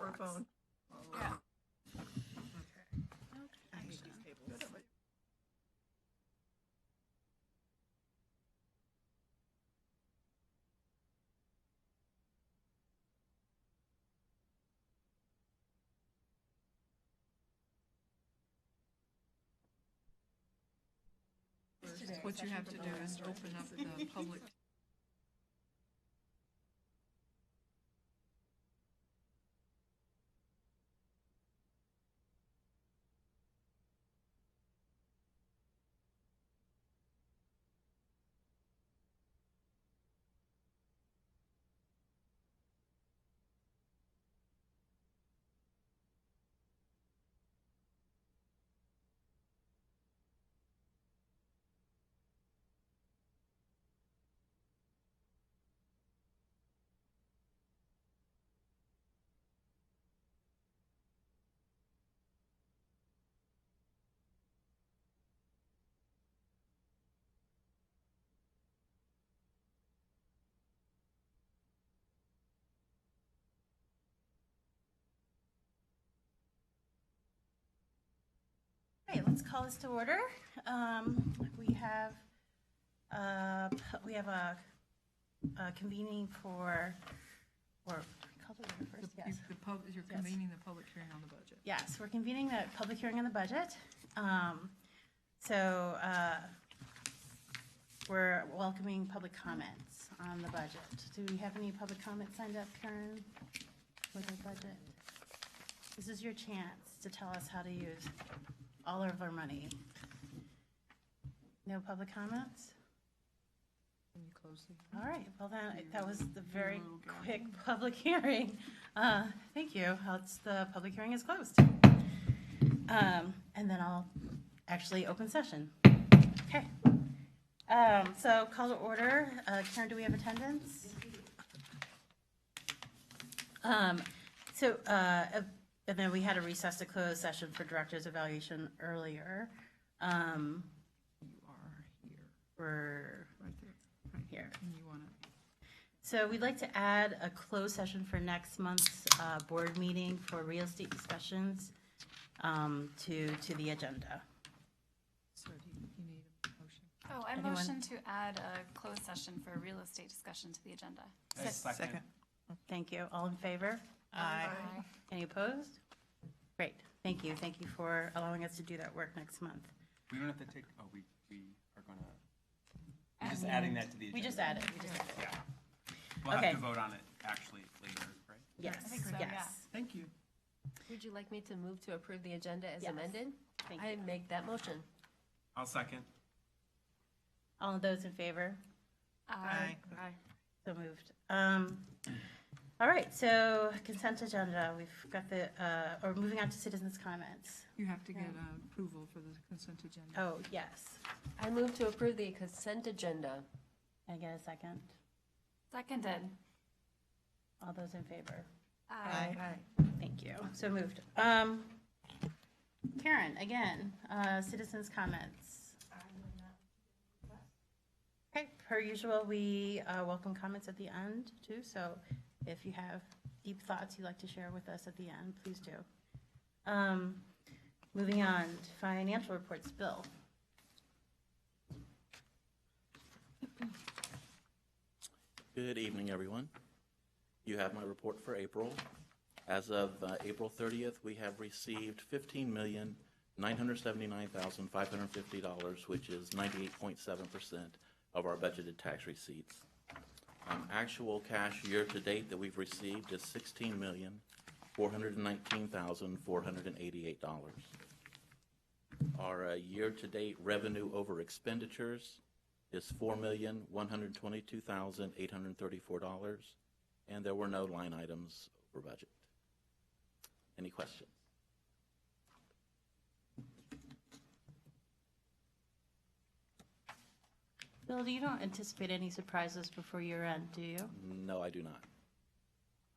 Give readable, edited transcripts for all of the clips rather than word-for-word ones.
Or a phone. Yeah. I hate these tables. What you have to do is open up the public. Okay, let's call this to order. We have a convening for, or call it order first, yes. You're convening the public hearing on the budget. Yes, we're convening the public hearing on the budget. We're welcoming public comments on the budget. Do we have any public comments signed up, Karen, for the budget? This is your chance to tell us how to use all of our money. No public comments? Can you close the? All right, well then, that was the very quick public hearing. Thank you. The public hearing is closed. And then I'll actually open session. Okay. So call to order. Karen, do we have attendance? And then we had a recess to close session for director's evaluation earlier. You are here. We're Right there. Right here. And you want to. So we'd like to add a closed session for next month's board meeting for real estate discussions to the agenda. So do you need a motion? Oh, I Anyone? motion to add a closed session for real estate discussion to the agenda. Second. Thank you. All in favor? Aye. Any opposed? Great. Thank you. Thank you for allowing us to do that work next month. We don't have to take, oh, we are gonna, we're just adding that to the agenda. We just added. Yeah. We'll Okay. have to vote on it actually later, right? Yes. I think so, Yes. yeah. Thank you. Would you like me to move to approve the agenda as Yes. amended? Thank I you. make that motion. I'll second. All of those in favor? Aye. So moved. All right, so consent agenda. We've got or moving on to citizens' comments. You have to get approval for the consent agenda. Oh, yes. I move to approve the consent agenda. Can I get a second? Seconded. All those in favor? Aye. Thank you. So moved. Karen, again, citizens' comments. Okay, per usual, we welcome comments at the end too, so if you have deep thoughts you'd like to share with us at the end, please do. Moving on, financial reports. Bill. Good evening, everyone. You have my report for April. As of April 30th, we have received $15,979,550, which is 98.7% of our budgeted tax receipts. Actual cash year-to-date that we've received is $16,419,488. Our year-to-date revenue over expenditures is $4,122,834, and there were no line items over budget. Any questions? Bill, you don't anticipate any surprises before year end, do you? No, I do not.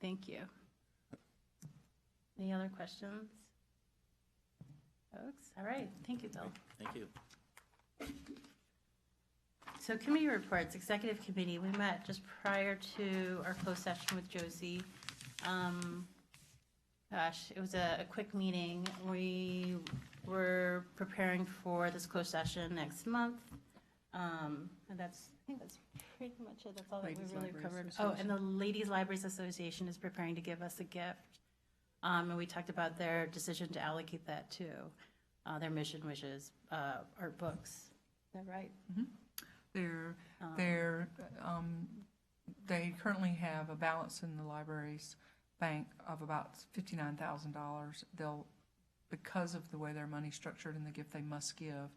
Thank you. Any other questions? Folks, all right, thank you, Bill. Thank you. So committee reports, executive committee, we met just prior to our closed session with Josie. Gosh, it was a quick meeting. We were preparing for this closed session next month. And I think that's pretty much it. That's all that we Ladies really Library covered. Oh, Association. and the Ladies Libraries Association is preparing to give us a gift. And we talked about their decision to allocate that to their mission, which is art books. Is that right? They currently have a balance in the library's bank of about $59,000. Because of the way their money's structured and the gift they must give,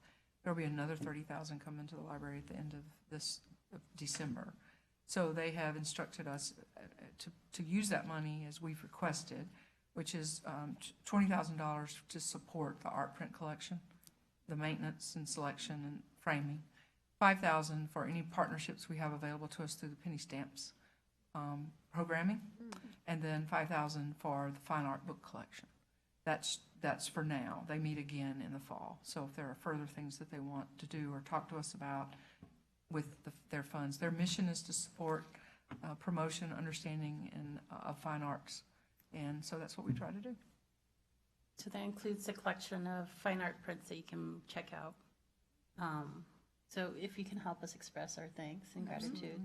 there'll be another $30,000 come into the library at the end of of December. So they have instructed us to use that money as we've requested, which is $20,000 to support the art print collection, the maintenance and selection and framing, $5,000 for any partnerships we have available to us through the penny stamps programming, and then $5,000 for the fine art book collection. That's for now. They meet again in the fall. So if there are further things that they want to do or talk to us about with their funds, their mission is to support promotion, understanding, and of fine arts. And so that's what we try to do. So that includes a collection of fine art prints that you can check out. So if you can help us express our thanks and gratitude.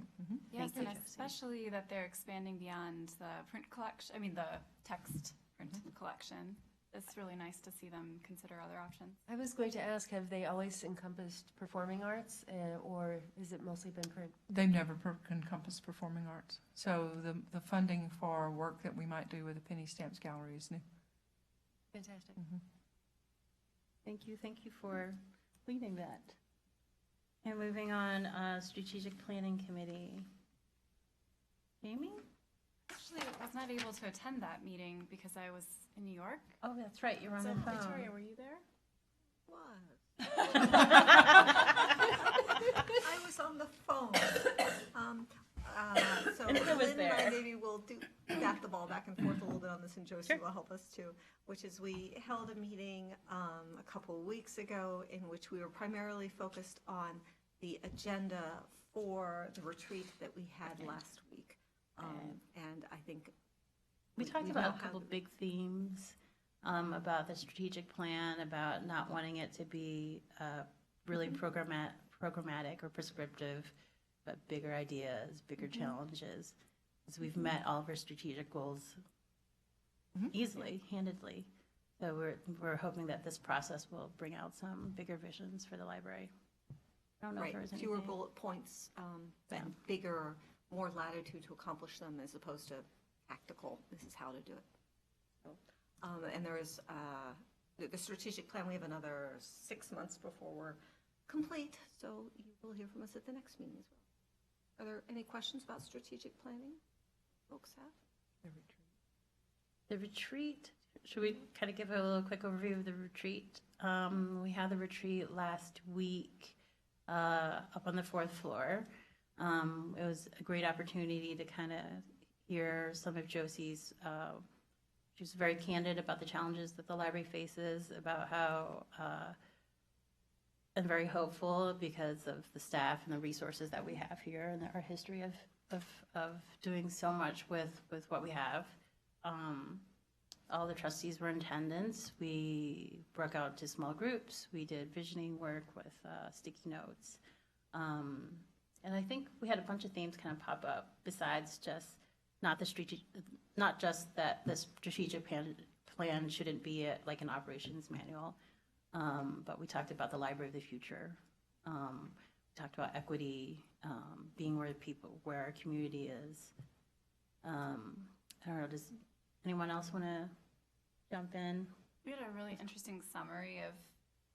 Yes, Thank and you, Josie. especially that they're expanding beyond the print collection, the text print collection. It's really nice to see them consider other options. I was going to ask, have they always encompassed performing arts, or has it mostly been print? They've never encompassed performing arts. So the funding for work that we might do with the penny stamps gallery is new. Fantastic. Thank you for leading that. And moving on, Strategic Planning Committee. Amy? Actually, I was not able to attend that meeting because I was in New York. Oh, that's right, you're on So, the phone. Victoria, were you there? I was on the phone. So And who was Lynn and I there? maybe will bat the ball back and forth a little bit on this, and Josie will help us too, which is we held a meeting a couple of weeks ago in which we were primarily focused on the agenda for the retreat that we had last week. And I think We talked we about now a couple have- big themes, about the strategic plan, about not wanting it to be really programmatic or prescriptive, but bigger ideas, bigger challenges. As we've met all of our strategic goals easily, handedly. So we're hoping that this process will bring out some bigger visions for the library. I don't know if right, there was fewer anything. bullet points and bigger, more latitude to accomplish them as opposed to tactical, this is how to do it. So, and there is the strategic plan, we have another 6 months before we're complete, so you will hear from us at the next meeting as well. Are there any questions about strategic planning folks have? The retreat, should we kind of give a little quick overview of the retreat? We had the retreat last week up on the 4th floor. It was a great opportunity to kind of hear some of Josie's, she was very candid about the challenges that the library faces, about how, and very hopeful because of the staff and the resources that we have here and our history of doing so much with what we have. All the trustees were in attendance. We broke out to small groups. We did visioning work with sticky notes. And I think we had a bunch of themes kind of pop up besides just not just that the strategic plan shouldn't be like an operations manual, but we talked about the library of the future. We talked about equity, being where our community is. I don't know, does anyone else want to jump in? We had a really interesting summary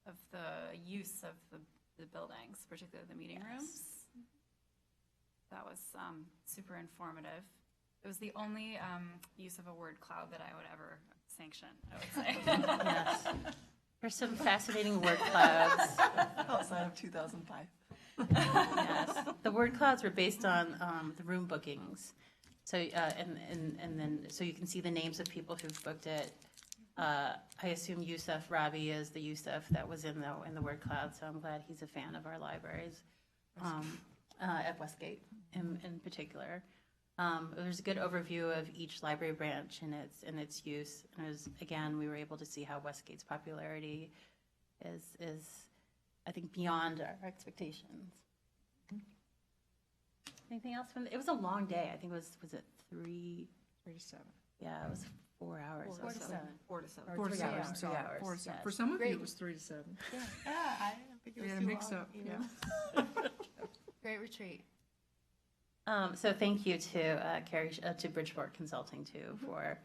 of the use of the buildings, particularly the meeting rooms. That was super informative. It was the only use of a word cloud that I would ever sanction, I would say. Yes. There's some fascinating word clouds. Outside of 2005. Yes. The word clouds were based on the room bookings. So, and then, so you can see the names of people who've booked it. I assume Yusuf Rabi is the Yusuf that was in the word cloud, so I'm glad he's a fan of our libraries, at Westgate in particular. There's a good overview of each library branch and its use. And it was, again, we were able to see how Westgate's popularity is I think beyond our expectations. Anything else from, it was a long day. I think was it 3 3 to 7. Yeah, it was 4 hours. 4 to 7. 4 to 7. 4 to 7, hours, I'm sorry, 3 hours, 4 to 7. yes. For some of you, Great. it was 3 to 7. Yeah, I didn't think it We was had a too mix long, up, you yeah. know? Great retreat. So thank you to Carrie, to Bridgeport Consulting too for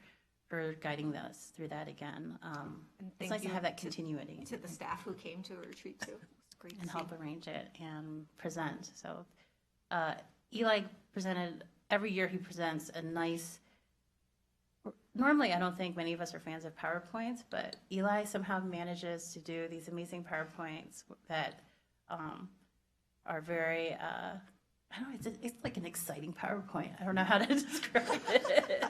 guiding us through that again. And It's thank nice to you have that continuity to the staff who came to a retreat too. It's great to and see. help arrange it and present. So Eli presented, every year he presents a nice, normally I don't think many of us are fans of PowerPoints, but Eli somehow manages to do these amazing PowerPoints that are very, I don't know, it's like an exciting PowerPoint. I don't know how to describe it.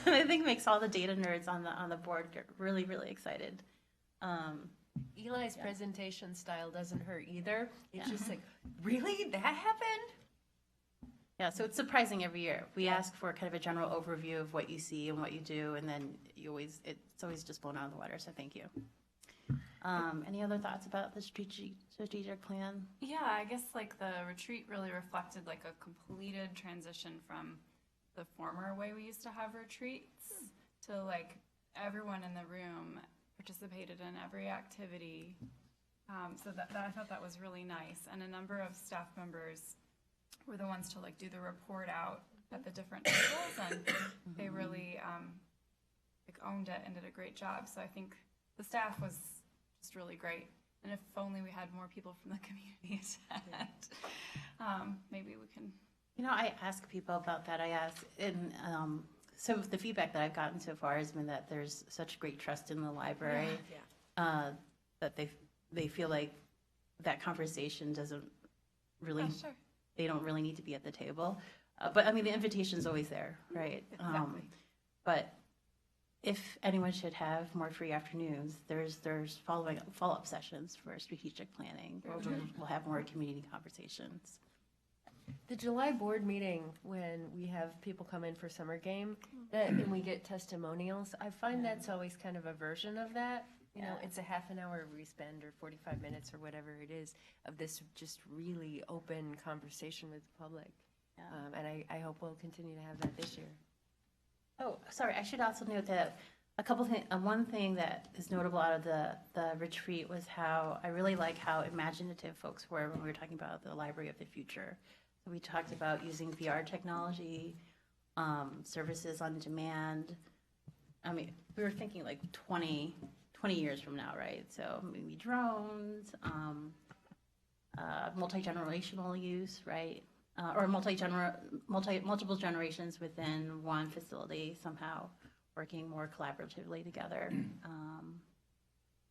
And I think makes all the data nerds on the board get really, really excited. Eli's presentation style doesn't hurt either. It's Yeah. just like, really? That happened? Yeah, so it's surprising every year. We ask for kind of a general overview of what you see and what you do, and then it's always just blown out of the water, so thank you. Any other thoughts about the strategic plan? Yeah, I guess like the retreat really reflected like a completed transition from the former way we used to have retreats to like everyone in the room participated in every activity. So that I thought that was really nice. And a number of staff members were the ones to like do the report out at the different tables, and they really like owned it and did a great job. So I think the staff was just really great. And if only we had more people from the community attend, maybe we can. You know, I ask people about that. I ask, and so the feedback that I've gotten so far has been that there's such great trust in the library that they feel like that conversation doesn't really, Oh, sure. they don't really need to be at the table. But I mean, the invitation's always there, right? Exactly. But if anyone should have more free afternoons, there's follow-up sessions for strategic planning, where we'll have more community conversations. The July board meeting, when we have people come in for summer game, and we get testimonials, I find that's always kind of a version of that. You know, Yeah. it's a half an hour we spend, or 45 minutes, or whatever it is, of this just really open conversation with the public. Yeah. And I hope we'll continue to have that this year. Oh, sorry, I should also note that a couple things, one thing that is notable out of the retreat was how, I really like how imaginative folks were when we were talking about the library of the future. So we talked about using VR technology, services on demand. I mean, we were thinking like 20 years from now, right? So maybe drones, multi-generational use, right? Or multiple generations within one facility somehow working more collaboratively together.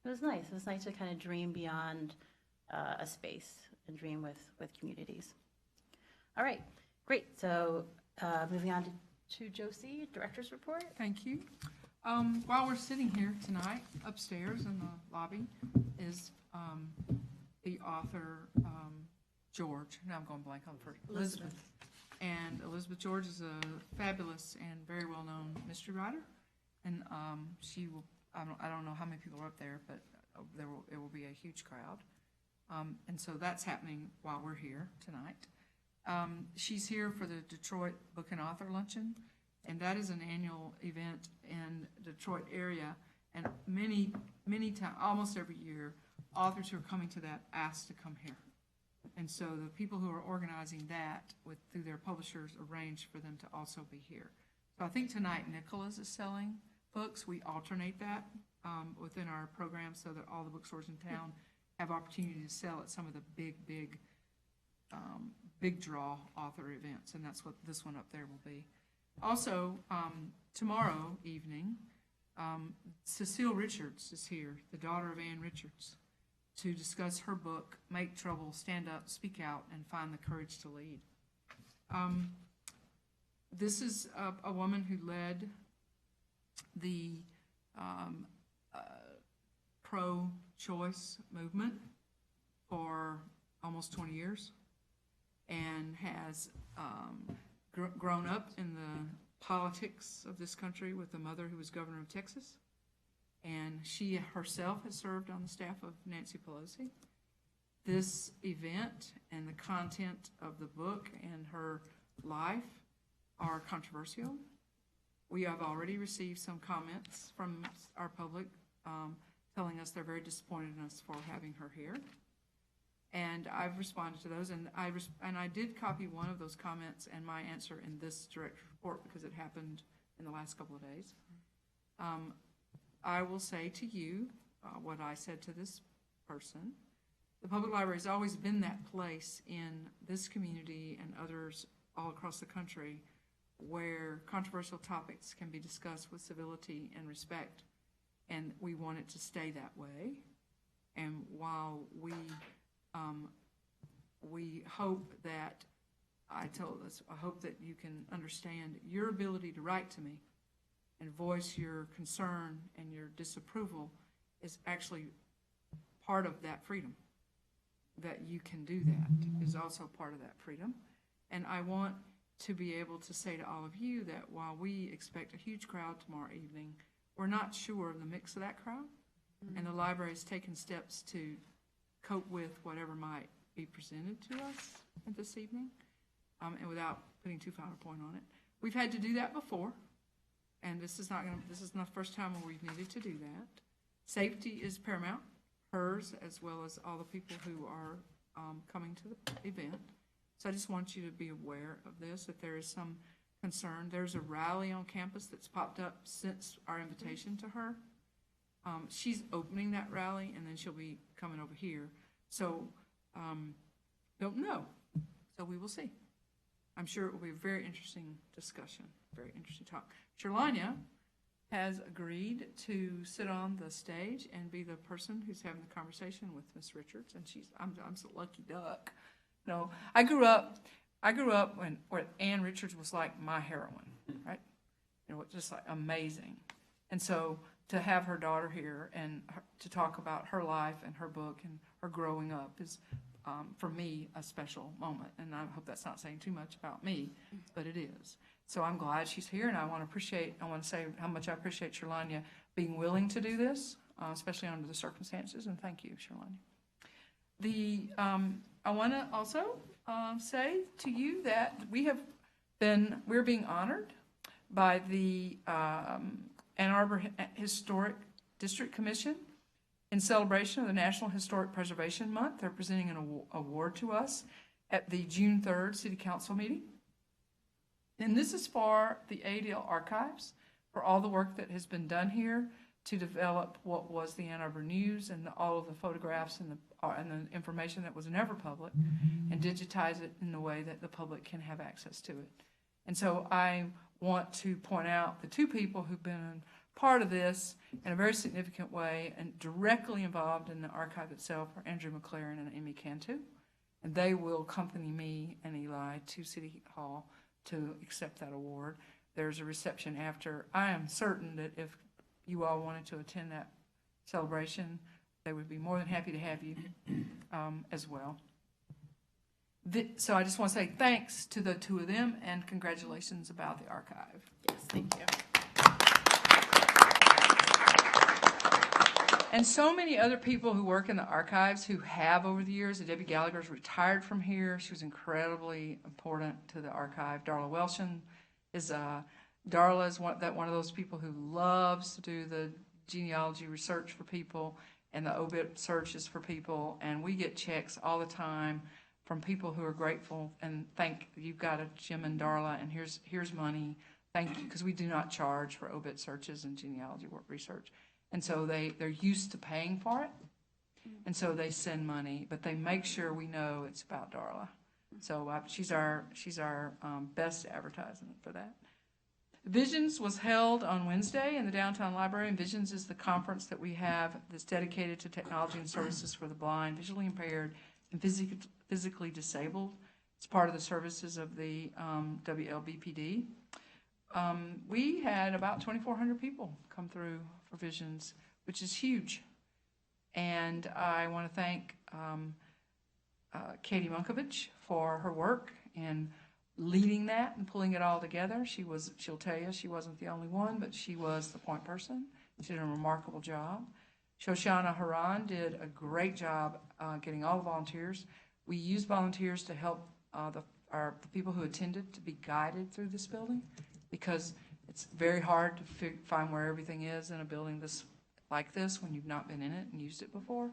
It was nice. It was nice to kind of dream beyond a space and dream with communities. All right, great. So moving on to Josie, Director's Report. Thank you. While we're sitting here tonight, upstairs in the lobby is the author, George. Now I'm going blank on first. Elizabeth. And Elizabeth George is a fabulous and very well-known mystery writer. And she will, I don't know how many people are up there, but it will be a huge crowd. And so that's happening while we're here tonight. She's here for the Detroit Book and Author Luncheon, and that is an annual event in the Detroit area. And many times, almost every year, authors who are coming to that ask to come here. And so the people who are organizing that through their publishers arrange for them to also be here. So I think tonight Nicola's is selling books. We alternate that within our program so that all the bookstores in town have opportunity to sell at some of the big draw author events, and that's what this one up there will be. Also, tomorrow evening, Cecile Richards is here, the daughter of Ann Richards, to discuss her book, Make Trouble, Stand Up, Speak Out, and Find the Courage to Lead. This is a woman who led the pro-choice movement for almost 20 years and has grown up in the politics of this country with a mother who was governor of Texas, and she herself has served on the staff of Nancy Pelosi. This event and the content of the book and her life are controversial. We have already received some comments from our public telling us they're very disappointed in us for having her here. And I've responded to those, and I did copy one of those comments and my answer in this direct report because it happened in the last couple of days. I will say to you what I said to this person. The public library has always been that place in this community and others all across the country where controversial topics can be discussed with civility and respect, and we want it to stay that way. And while we hope that, I hope that you can understand your ability to write to me and voice your concern and your disapproval is actually part of that freedom. That you can do that is also part of that freedom. And I want to be able to say to all of you that while we expect a huge crowd tomorrow evening, we're not sure of the mix of that crowd. Mm-hmm. And the library has taken steps to cope with whatever might be presented to us this evening, and without putting too fine a point on it. We've had to do that before, and this is not the first time where we've needed to do that. Safety is paramount, hers as well as all the people who are coming to the event. So I just want you to be aware of this, if there is some concern. There's a rally on campus that's popped up since our invitation to her. She's opening that rally, and then she'll be coming over here. So don't know. So we will see. I'm sure it will be a very interesting discussion, very interesting talk. Sherlania has agreed to sit on the stage and be the person who's having the conversation with Miss Richards, and I'm a lucky duck. No, I grew up where Ann Richards was like my heroine, right? Just like amazing. And so to have her daughter here and to talk about her life and her book and her growing up is, for me, a special moment. And I hope that's not saying too much about me, but it is. So I'm glad she's here, and I want to say how much I appreciate Sherlania being willing to do this, especially under the circumstances, and thank you, Sherlania. I want to also say to you that we're being honored by the Ann Arbor Historic District Commission in celebration of the National Historic Preservation Month. They're presenting an award to us at the June 3rd City Council meeting. And this is for the AADL archives, for all the work that has been done here to develop what was the Ann Arbor News and all of the photographs and the information that was never public, and digitize it in a way that the public can have access to it. And so I want to point out the two people who've been part of this in a very significant way and directly involved in the archive itself are Andrew McLaren and Amy Cantu. And they will accompany me and Eli to City Hall to accept that award. There's a reception after. I am certain that if you all wanted to attend that celebration, they would be more than happy to have you as well. So I just want to say thanks to the two of them and congratulations about the archive. Yes, thank you. And so many other people who work in the archives who have over the years. Debbie Gallagher's retired from here. She was incredibly important to the archive. Darla Welshin is Darla is one of those people who loves to do the genealogy research for people and the obit searches for people. And we get checks all the time from people who are grateful and thank you've got a Jim and Darla, and here's money. Thank you, because we do not charge for obit searches and genealogy work research. And so they're used to paying for it, and so they send money, but they make sure we know it's about Darla. So she's our best advertisement for that. Visions was held on Wednesday in the downtown library, and Visions is the conference that we have that's dedicated to technology and services for the blind, visually impaired, and physically disabled. It's part of the services of the WLBPD. We had about 2,400 people come through for Visions, which is huge. And I want to thank Katie Munkovich for her work and leading that and pulling it all together. She'll tell you she wasn't the only one, but she was the point person. She did a remarkable job. Shoshana Haran did a great job getting all the volunteers. We used volunteers to help the people who attended to be guided through this building, because it's very hard to find where everything is in a building like this when you've not been in it and used it before.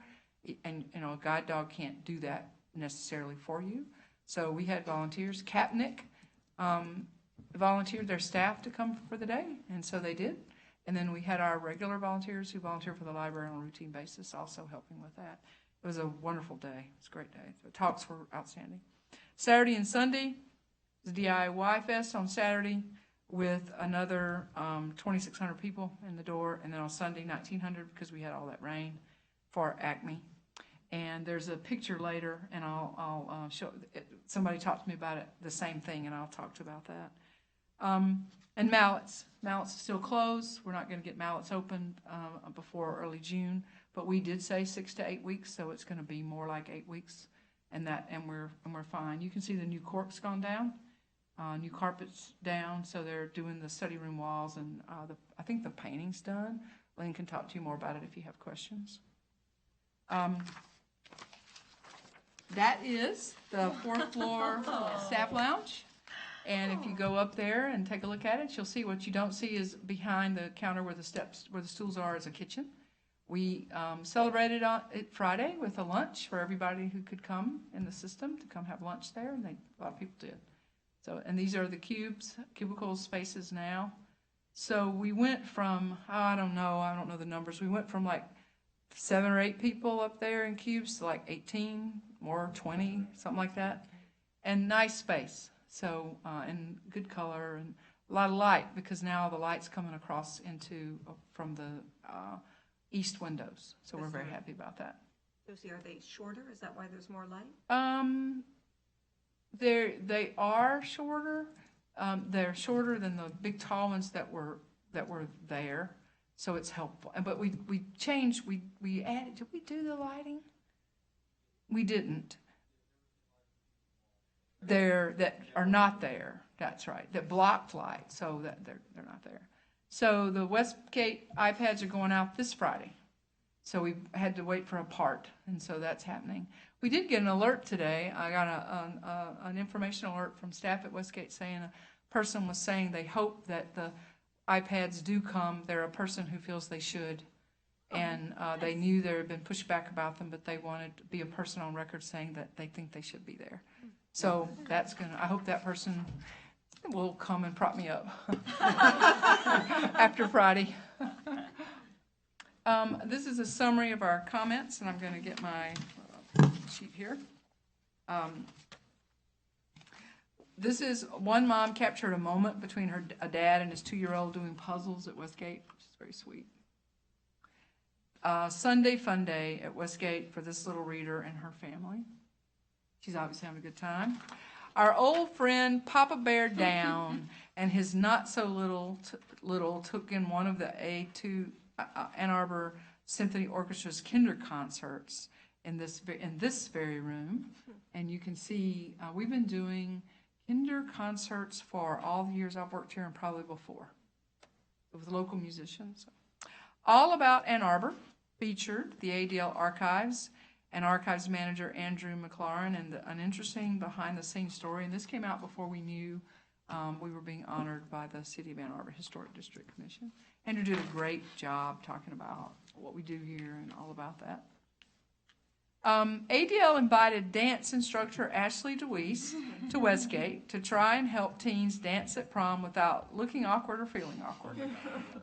And, a guide dog can't do that necessarily for you. So we had volunteers. Capnick volunteered their staff to come for the day, and so they did. And then we had our regular volunteers who volunteer for the library on a routine basis also helping with that. It was a wonderful day. It was a great day. The talks were outstanding. Saturday and Sunday, the DIY Fest on Saturday with another 2,600 people in the door, and then on Sunday, 1,900 because we had all that rain for Acme. And there's a picture later, and I'll show it. Somebody talked to me about it, the same thing, and I'll talk to you about that. And mallets. Mallets are still closed. We're not going to get mallets open before early June, but we did say 6 to 8 weeks, so it's going to be more like 8 weeks, and we're fine. You can see the new cork's gone down, new carpet's down, so they're doing the study room walls, and I think the painting's done. Lynn can talk to you more about it if you have questions. That is the 4th floor staff lounge. And if you go up there and take a look at it, you'll see what you don't see is behind the counter where the stools are is a kitchen. We celebrated on it Friday with a lunch for everybody who could come in the system to come have lunch there, and a lot of people did. So, and these are the cubicle spaces now. So we went from, I don't know the numbers. We went from like 7 or 8 people up there in cubes to like 18, more 20, something like that. And nice space. So, and good color and a lot of light, because now the light's coming across from the east windows. So we're very happy about that. Lucy, are they shorter? Is that why there's more light? They are shorter. They're shorter than the big tall ones that were there. So it's helpful. But we changed, we added, did we do the lighting? We didn't. That are not there, that's right, that blocked light, so that they're not there. So the Westgate iPads are going out this Friday. So we had to wait for a part, and so that's happening. We did get an alert today. I got an information alert from staff at Westgate saying a person was saying they hope that the iPads do come. They're a person who feels they should, and they knew there had been pushback about them, but they wanted to be a person on record saying that they think they should be there. So I hope that person will come and prop me up after Friday. This is a summary of our comments, and I'm going to get my sheet here. This is one mom captured a moment between a dad and his 2-year-old doing puzzles at Westgate, which is very sweet. Sunday fun day at Westgate for this little reader and her family. She's obviously having a good time. Our old friend Papa Bear Down and his not so little took in one of the A2 Ann Arbor Symphony Orchestra's kinder concerts in this very room. And you can see we've been doing kinder concerts for all the years I've worked here and probably before with local musicians. All About Ann Arbor featured the AADL Archives and Archives Manager Andrew McLaurin, and an interesting behind-the-scenes story. And this came out before we knew we were being honored by the City of Ann Arbor Historic District Commission. Andrew did a great job talking about what we do here and all about that. ADL invited dance instructor Ashley DeWeese to Westgate to try and help teens dance at prom without looking awkward or feeling awkward.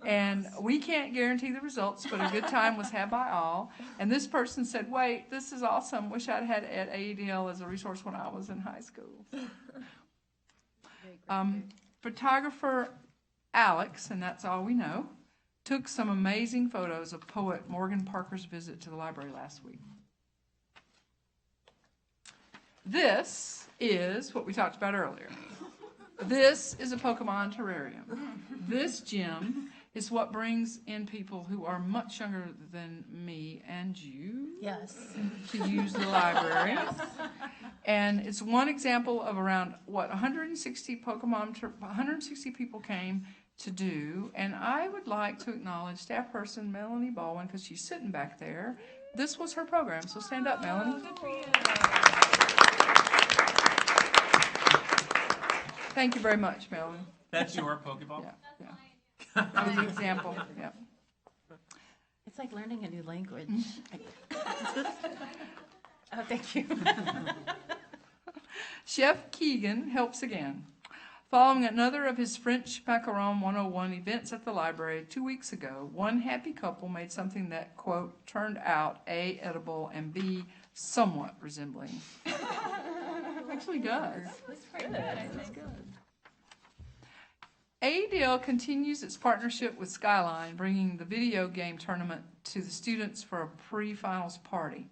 And we can't guarantee the results, but a good time was had by all. And this person said, wait, this is awesome. Wish I'd had at ADL as a resource when I was in high school. Photographer Alex, and that's all we know, took some amazing photos of poet Morgan Parker's visit to the library last week. This is what we talked about earlier. This is a Pokemon terrarium. This gym is what brings in people who are much younger than me and you. Yes. To use the library. And it's one example of around, 160 160 people came to do. And I would like to acknowledge staff person Melanie Baldwin, because she's sitting back there. This was her program, so stand up, Melanie. Good for you. Thank you very much, Melanie. That's your Pokeball? Yeah, yeah. That was an example, yeah. It's like learning a new language. Oh, thank you. Chef Keegan helps again. Following another of his French Macaron 101 events at the library 2 weeks ago, one happy couple made something that, quote, turned out A, edible, and B, somewhat resembling. Actually does. That's good. AADL continues its partnership with Skyline, bringing the video game tournament to the students for a pre-finals party.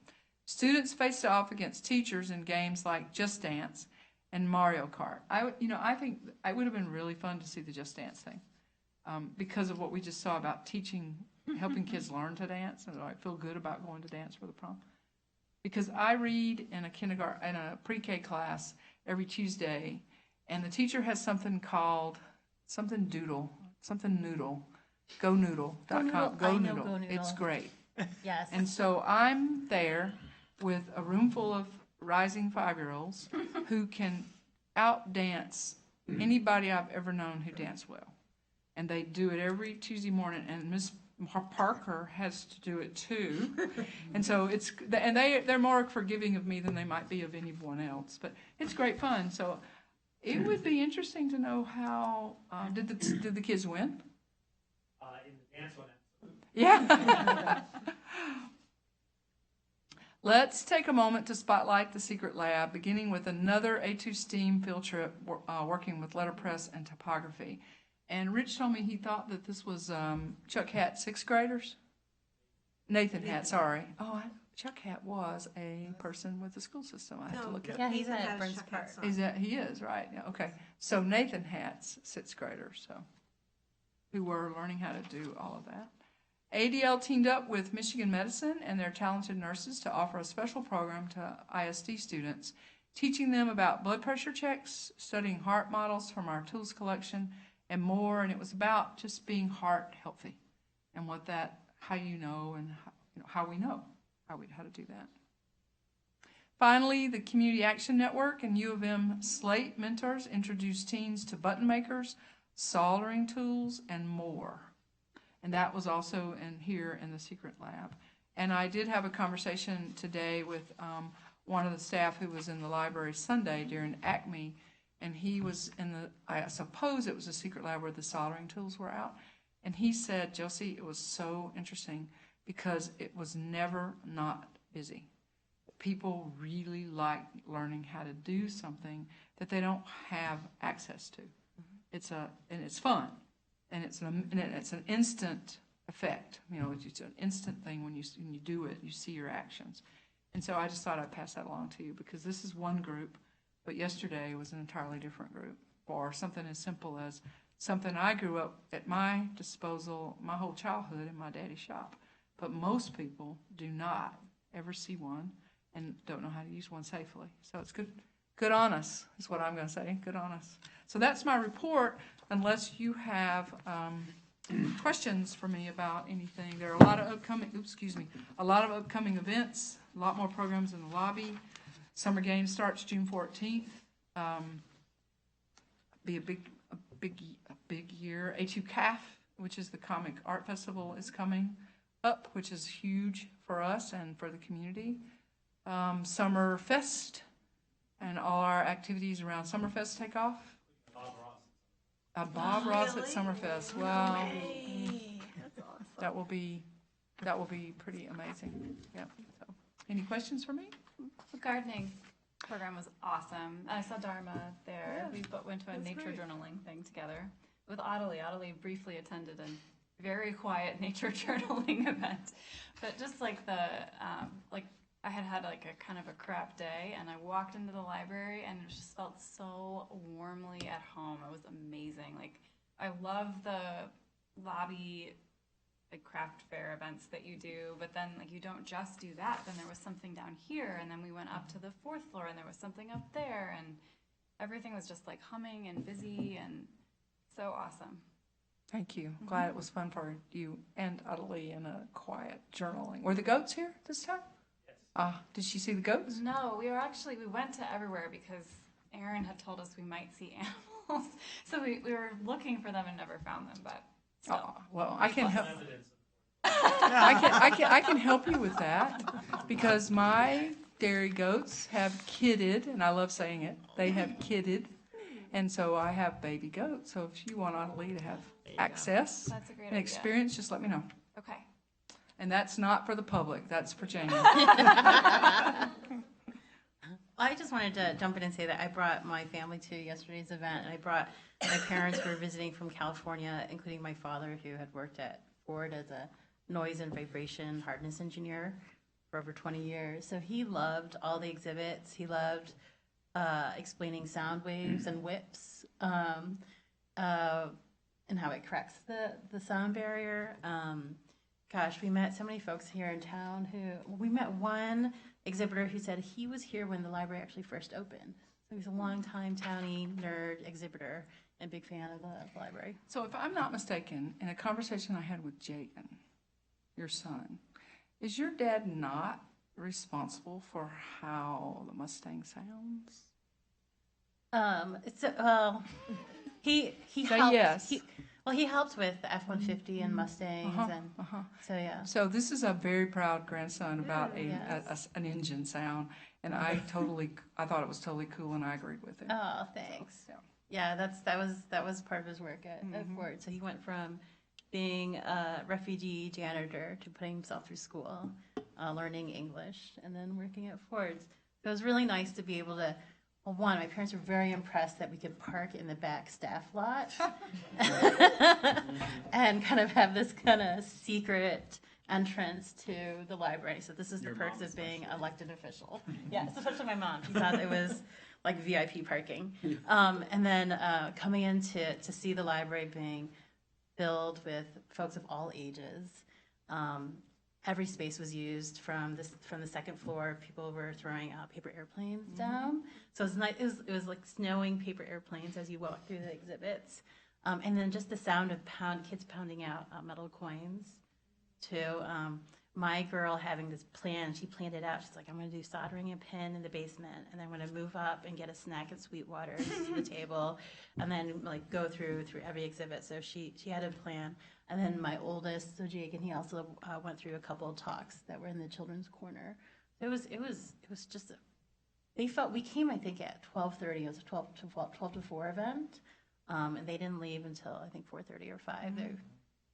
Students faced off against teachers in games like Just Dance and Mario Kart. I think it would have been really fun to see the Just Dance thing, because of what we just saw about helping kids learn to dance, and I feel good about going to dance for the prom. Because I read in a pre-K class every Tuesday, and the teacher has something called noodle, GoNoodle.com. I know Go Noodle. It's great. Yes. And so I'm there with a room full of rising 5-year-olds who can outdance anybody I've ever known who dance well. And they do it every Tuesday morning, and Miss Parker has to do it too. And so they're more forgiving of me than they might be of anyone else. But it's great fun. So it would be interesting to know how did the kids win? In the dance one, Yeah. Let's take a moment to spotlight the Secret Lab, beginning with another A2 STEAM field trip working with letterpress and typography. And Rich told me he thought that this was Chuck Hatt 6th graders. Nathan Hatt, sorry. Chuck Hatt was a person with the school system. I have to look at it. Yeah, he's Nathan at has Burns Chuck Park. Hatt's son. He is, right. Yeah, okay. So Nathan Hatt's 6th graders, who were learning how to do all of that. ADL teamed up with Michigan Medicine and their talented nurses to offer a special program to ISD students, teaching them about blood pressure checks, studying heart models from our tools collection, and more. And it was about just being heart healthy and how you know and how we know how to do that. Finally, the Community Action Network and U of M Slate mentors introduced teens to button makers, soldering tools, and more. And that was also here in the Secret Lab. And I did have a conversation today with one of the staff who was in the library Sunday during ACME, and he was I suppose it was a Secret Lab where the soldering tools were out. And he said, Josie, it was so interesting because it was never not busy. People really like learning how to do something that they don't have access to. And it's fun. And it's an instant effect. It's an instant thing when you do it. You see your actions, and so I just thought I'd pass that along to you because this is one group, but yesterday was an entirely different group for something as simple as something I grew up at my disposal my whole childhood in my daddy's shop, but most people do not ever see one and don't know how to use one safely. So it's good. Good on us is what I'm going to say. Good on us. So that's my report. Unless you have questions for me about anything, there are a lot of upcoming events, a lot more programs in the lobby. Summer Games starts June 14th. Be a big year. A2CAF, which is the Comic Art Festival, is coming up, which is huge for us and for the community. Summer Fest and all our activities around Summerfest take off. Bob Ross at Summerfest. Wow, That's awesome. that will be pretty amazing. Yeah. So, any questions for me? The gardening program was awesome. I saw Dharma there. We went to a nature journaling thing together with Adelie. Adelie briefly attended a very quiet nature journaling event, but just like I had like a kind of a crap day, and I walked into the library and it just felt so warmly at home. It was amazing. Like, I love the lobby like craft fair events that you do, but then like you don't just do that. Then there was something down here, and then we went up to the 4th floor, and there was something up there, and everything was just like humming and busy and so awesome. Thank you. Glad it was fun for you and Adelie in a quiet journaling. Were the goats here this time? Yes. Did she see the goats? No, we went to everywhere because Aaron had told us we might see animals. So we were looking for them and never found them, but still. Well, I can help. Evidence. I can help you with that because my dairy goats have kidded, and I love saying it. They have kidded, and so I have baby goats. So if you want Adelie to have access That's a great and idea. experience, just let me know. Okay. And that's not for the public. That's for Jamie. I just wanted to jump in and say that I brought my family to yesterday's event, and I brought my parents who were visiting from California, including my father, who had worked at Ford as a noise and vibration hardness engineer for over 20 years. So he loved all the exhibits. He loved explaining sound waves and whips, and how it corrects the sound barrier. Gosh, we met so many folks here in town we met one exhibitor who said he was here when the library actually first opened. So he's a longtime townie nerd exhibitor and big fan of the library. So if I'm not mistaken, in a conversation I had with Jaden, your son, is your dad not responsible for how the Mustang sounds? He Say helped. yes. He helped with the F-150 and Mustangs, and so yeah. So this is a very proud grandson about Yes. an engine sound, and I thought it was totally cool, and I agreed with it. Oh, thanks. So, Yeah, that was part of his work at Ford. So he went from being a refugee janitor to putting himself through school, learning English, and then working at Ford's. So it was really nice to be able to. Well, one, my parents were very impressed that we could park in the back staff lot and kind of have this kind of secret entrance to the library. So this is the perks of being an elected official. Yes, especially my mom. She thought it was like VIP parking. And then coming in to see the library being filled with folks of all ages. Every space was used from the second floor. People were throwing out paper airplanes down. So it was nice. It was like snowing paper airplanes as you walk through the exhibits. And then just the sound of kids pounding out metal coins to my girl having this plan. She planned it out. She's like, I'm going to do soldering a pin in the basement, and then I'm going to move up and get a snack at Sweetwater to the table, and then like go through every exhibit. So she had a plan. And then my oldest, so Jake, and he also went through a couple of talks that were in the children's corner. It was just we came, I think, at 12:30. It was a 12 to 4 event, and they didn't leave until I think 4:30 or 5.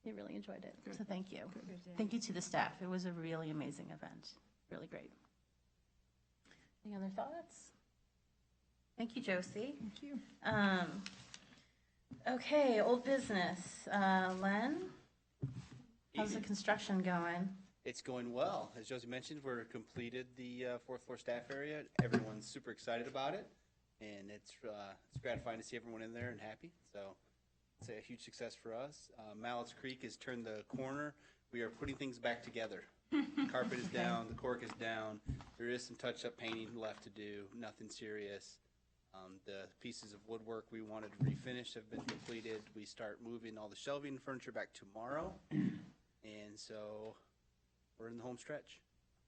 They really enjoyed it. So thank you. Thank you to the staff. It was a really amazing event. Really great. Any other thoughts? Thank you, Josie. thank you. Okay, old business. Len, how's the construction going? It's going well. As Josie mentioned, we're completed the 4th floor staff area. Everyone's super excited about it, and it's gratifying to see everyone in there and happy. So it's a huge success for us. Mallett's Creek has turned the corner. We are putting things back together. Carpet is down, the cork is down. There is some touch-up painting left to do, nothing serious. The pieces of woodwork we wanted to refinish have been completed. We start moving all the shelving and furniture back tomorrow, and so we're in the home stretch.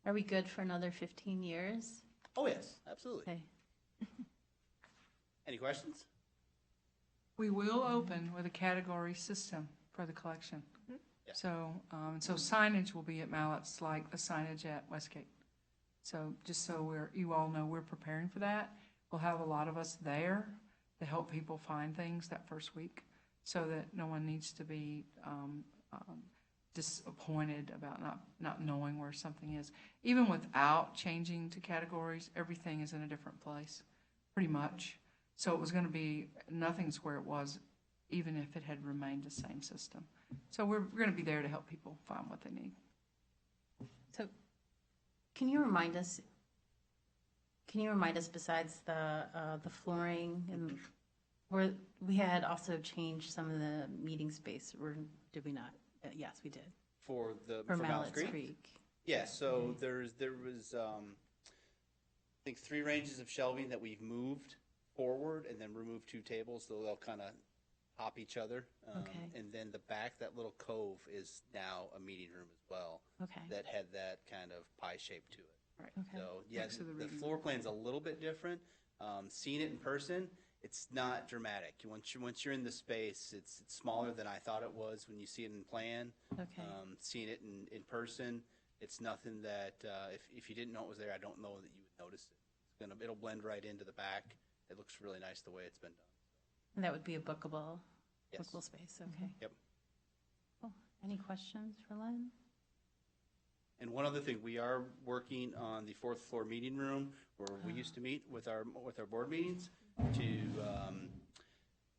Are we good for another 15 years? Oh, yes, absolutely. Okay. Any questions? We will open with a category system for the collection. Yeah. So signage will be at Mallett's like the signage at Westgate. So just so you all know, we're preparing for that. We'll have a lot of us there to help people find things that first week so that no one needs to be disappointed about not knowing where something is. Even without changing to categories, everything is in a different place, pretty much. So it was going to be, nothing's where it was, even if it had remained the same system. So we're going to be there to help people find what they need. So can you remind us, besides the flooring, and where we had also changed some of the meeting space, or did we not? Yes, we did. For For Mallets Mallett's Creek? Creek? Yeah, so there was, I think 3 ranges of shelving that we've moved forward and then removed 2 tables, so they'll kind of hop each other. Okay. And then the back, that little cove is now a meeting room as well. Okay. That had that kind of pie shape to it. Right. Okay. So, yeah, Next to the the reading floor plan's a little bit different. Seeing it in person, it's not dramatic. Once you're in the space, it's smaller than I thought it was when you see it in plan. Okay. Seeing it in person, it's nothing that, if you didn't know it was there, I don't know that you would notice it. It'll blend right into the back. It looks really nice the way it's been done. And that would be a bookable Yes. space, okay. Yep. Cool. Any questions for Len? And one other thing, we are working on the 4th floor meeting room where we used to meet with our board meetings to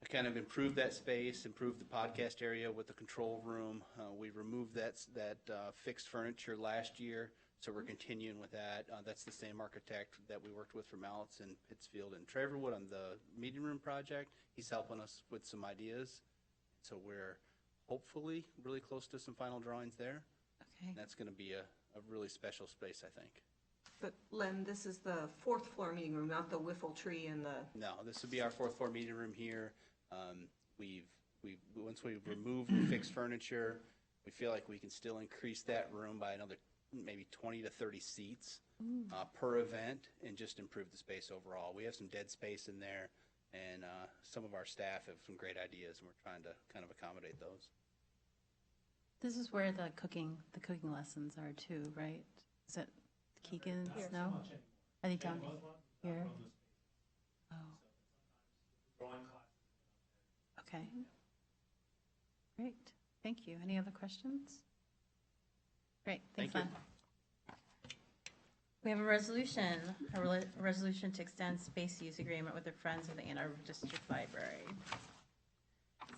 kind of improve that space, improve the podcast area with the control room. We removed that fixed furniture last year, so we're continuing with that. That's the same architect that we worked with for Mallets in Pittsfield and Traverwood on the meeting room project. He's helping us with some ideas. So we're hopefully really close to some final drawings there. Okay. That's going to be a really special space, I think. But Len, this is the 4th floor meeting room, not the wiffle tree and the, No, this would be our 4th floor meeting room here. Once we remove the fixed furniture, we feel like we can still increase that room by another maybe 20 to 30 seats per event and just improve the space overall. We have some dead space in there, and some of our staff have some great ideas, and we're trying to kind of accommodate those. This is where the cooking lessons are too, right? Is it Keegan's? No? Are they down here? Oh. Okay. Great. Thank you. Any other questions? Great. Thanks, Thank you. Len. We have a resolution to extend space use agreement with the Friends of the Ann Arbor District Library.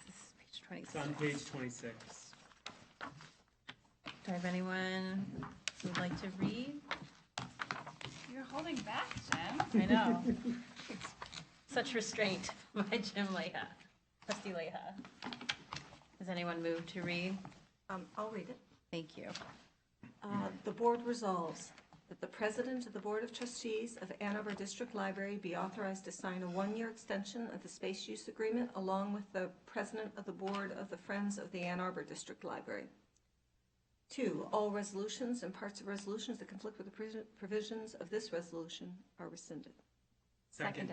This is page 26. It's on page 26. Do I have anyone who would like to read? You're holding back, Jim. I know. Such restraint by Jim Leha, Trustee Leha. Does anyone move to read? I'll read it. Thank you. The board resolves that the president of the Board of Trustees of Ann Arbor District Library be authorized to sign a 1-year extension of the space use agreement along with the president of the Board of the Friends of the Ann Arbor District Library. 2, all resolutions and parts of resolutions that conflict with the provisions of this resolution are rescinded. Second.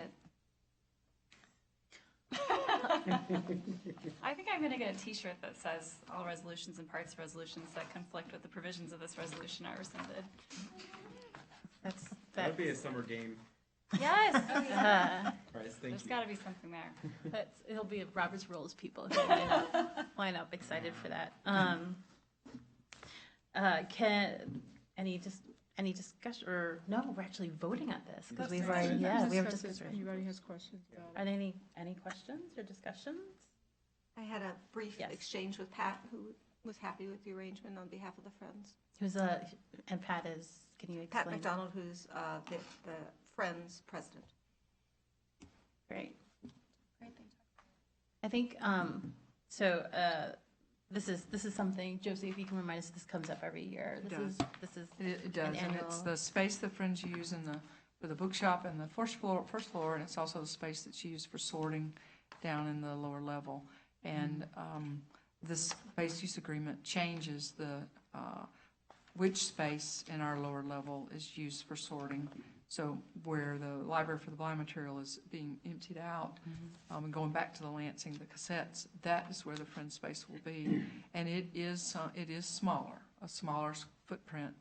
I think I'm going to get a T-shirt that says all resolutions and parts of resolutions that conflict with the provisions of this resolution are rescinded. That would be a summer game Yes. prize. Thank There's you. got to be something there. It'll be Robert's Rules people who line up excited for that. Any discussion, or no, we're actually voting on this because we've already, we have discussed it. Anybody has questions about it? Are there any questions or discussions? I had a brief Yes. exchange with Pat, who was happy with the arrangement on behalf of the Friends. And Pat is, can you explain? Pat McDonald, who's the Friends president. Great. Great thing. I think, this is something, Josie, if you can remind us, this comes up every year. It This is It does, an and it's annual- the space the Friends use for the bookshop and the first floor, and it's also the space that's used for sorting down in the lower level. And this space use agreement changes which space in our lower level is used for sorting. So where the library for the blind material is being emptied out, and going back to the Lansing, the cassettes, that is where the Friends space will be. And it is smaller, a smaller footprint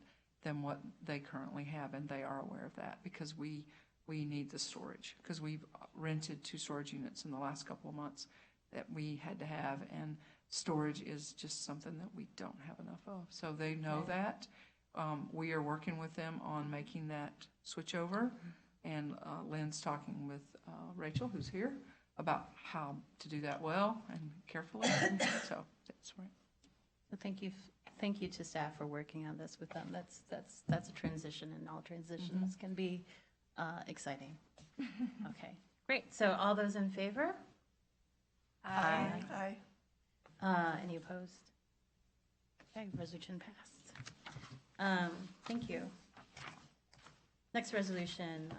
than what they currently have, and they are aware of that because we need the storage, because we've rented 2 storage units in the last couple of months that we had to have, and storage is just something that we don't have enough of. So they know that. We are working with them on making that switch over, and Lynn's talking with Rachel, who's here, about how to do that well and carefully. So that's right. So thank you to staff for working on this with them. That's a transition, and all transitions can be exciting. Okay, great. So all those in favor? Aye. Aye. Any opposed? Okay, resolution passed. Thank you. Next resolution,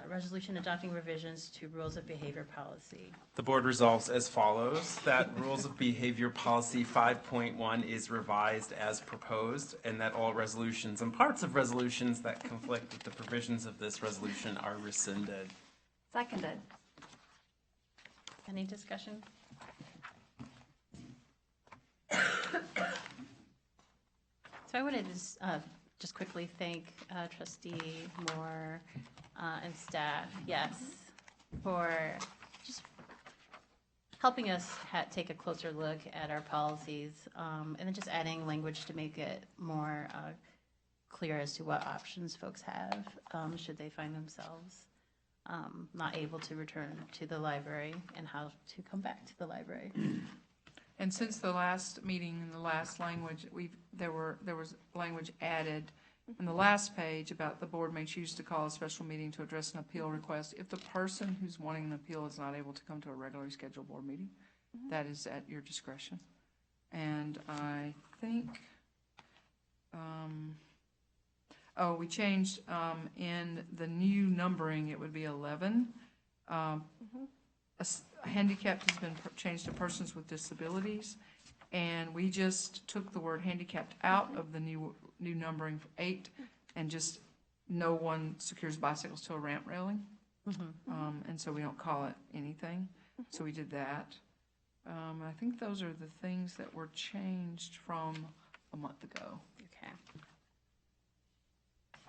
resolution adopting revisions to rules of behavior policy. The board resolves as follows, that Rules of Behavior Policy 5.1 is revised as proposed, and that all resolutions and parts of resolutions that conflict with the provisions of this resolution are rescinded. Seconded. Any discussion? So I wanted to just quickly thank Trustee Moore and staff, yes, for just helping us take a closer look at our policies, and then just adding language to make it more clear as to what options folks have should they find themselves not able to return to the library and how to come back to the library. And since the last meeting and the last language, there was language added on the last page about the board may choose to call a special meeting to address an appeal request if the person who's wanting an appeal is not able to come to a regularly scheduled board meeting. That is at your discretion. And I think, we changed in the new numbering, it would be 11. Handicapped has been changed to persons with disabilities, and we just took the word handicapped out of the new numbering for 8, and just no one secures bicycles to a ramp railing. And so we don't call it anything. So we did that. I think those are the things that were changed from a month ago. Okay.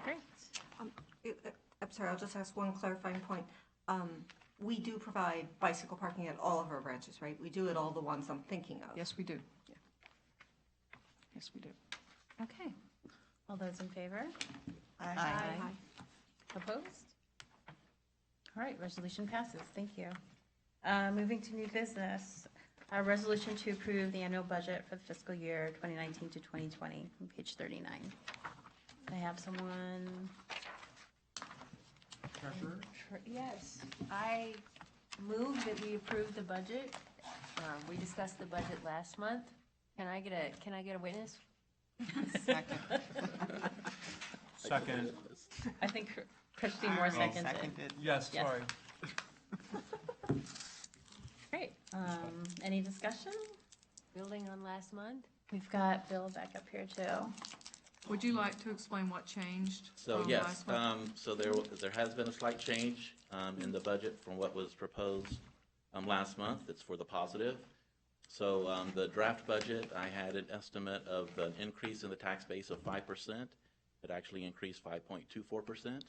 Great. I'm sorry, I'll just ask one clarifying point. We do provide bicycle parking at all of our branches, right? We do at all the ones I'm thinking of. Yes, we do. Yes, we do. Okay. All those in favor? Aye. Opposed? All right, resolution passes. Thank you. Moving to new business, a resolution to approve the annual budget for the fiscal year 2019 to 2020 on page 39. I have someone. Treasurer? Yes, I move that we approve the budget. We discussed the budget last month. Can I get a witness? Second. I think Trustee Moore seconded. Yes, Yes. sorry. Great. Any discussion? Building on last month? We've got Bill back up here too. Would you like to explain what changed? So from yes, last month? so there has been a slight change in the budget from what was proposed last month. It's for the positive. So the draft budget, I had an estimate of an increase in the tax base of 5%. It actually increased 5.24%.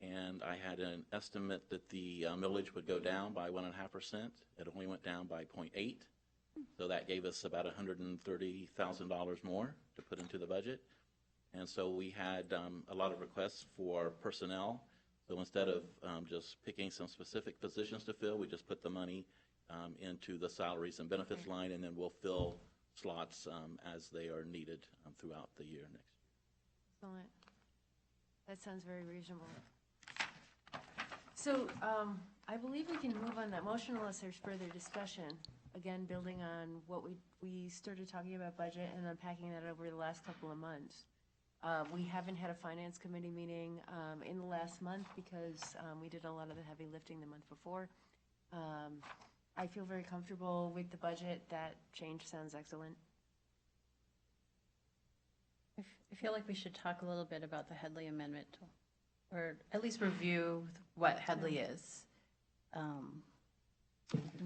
And I had an estimate that the millage would go down by 1.5%. It only went down by 0.8. So that gave us about $130,000 more to put into the budget. And so we had a lot of requests for personnel. So instead of just picking some specific positions to fill, we just put the money into the salaries and benefits line, and then we'll fill slots as they are needed throughout the year next year. Excellent. That sounds very reasonable. So I believe we can move on that motion unless there's further discussion. Again, building on what we started talking about budget and unpacking that over the last couple of months. We haven't had a finance committee meeting in the last month because we did a lot of the heavy lifting the month before. I feel very comfortable with the budget. That change sounds excellent. I feel like we should talk a little bit about the Headley Amendment, or at least review what Headley is.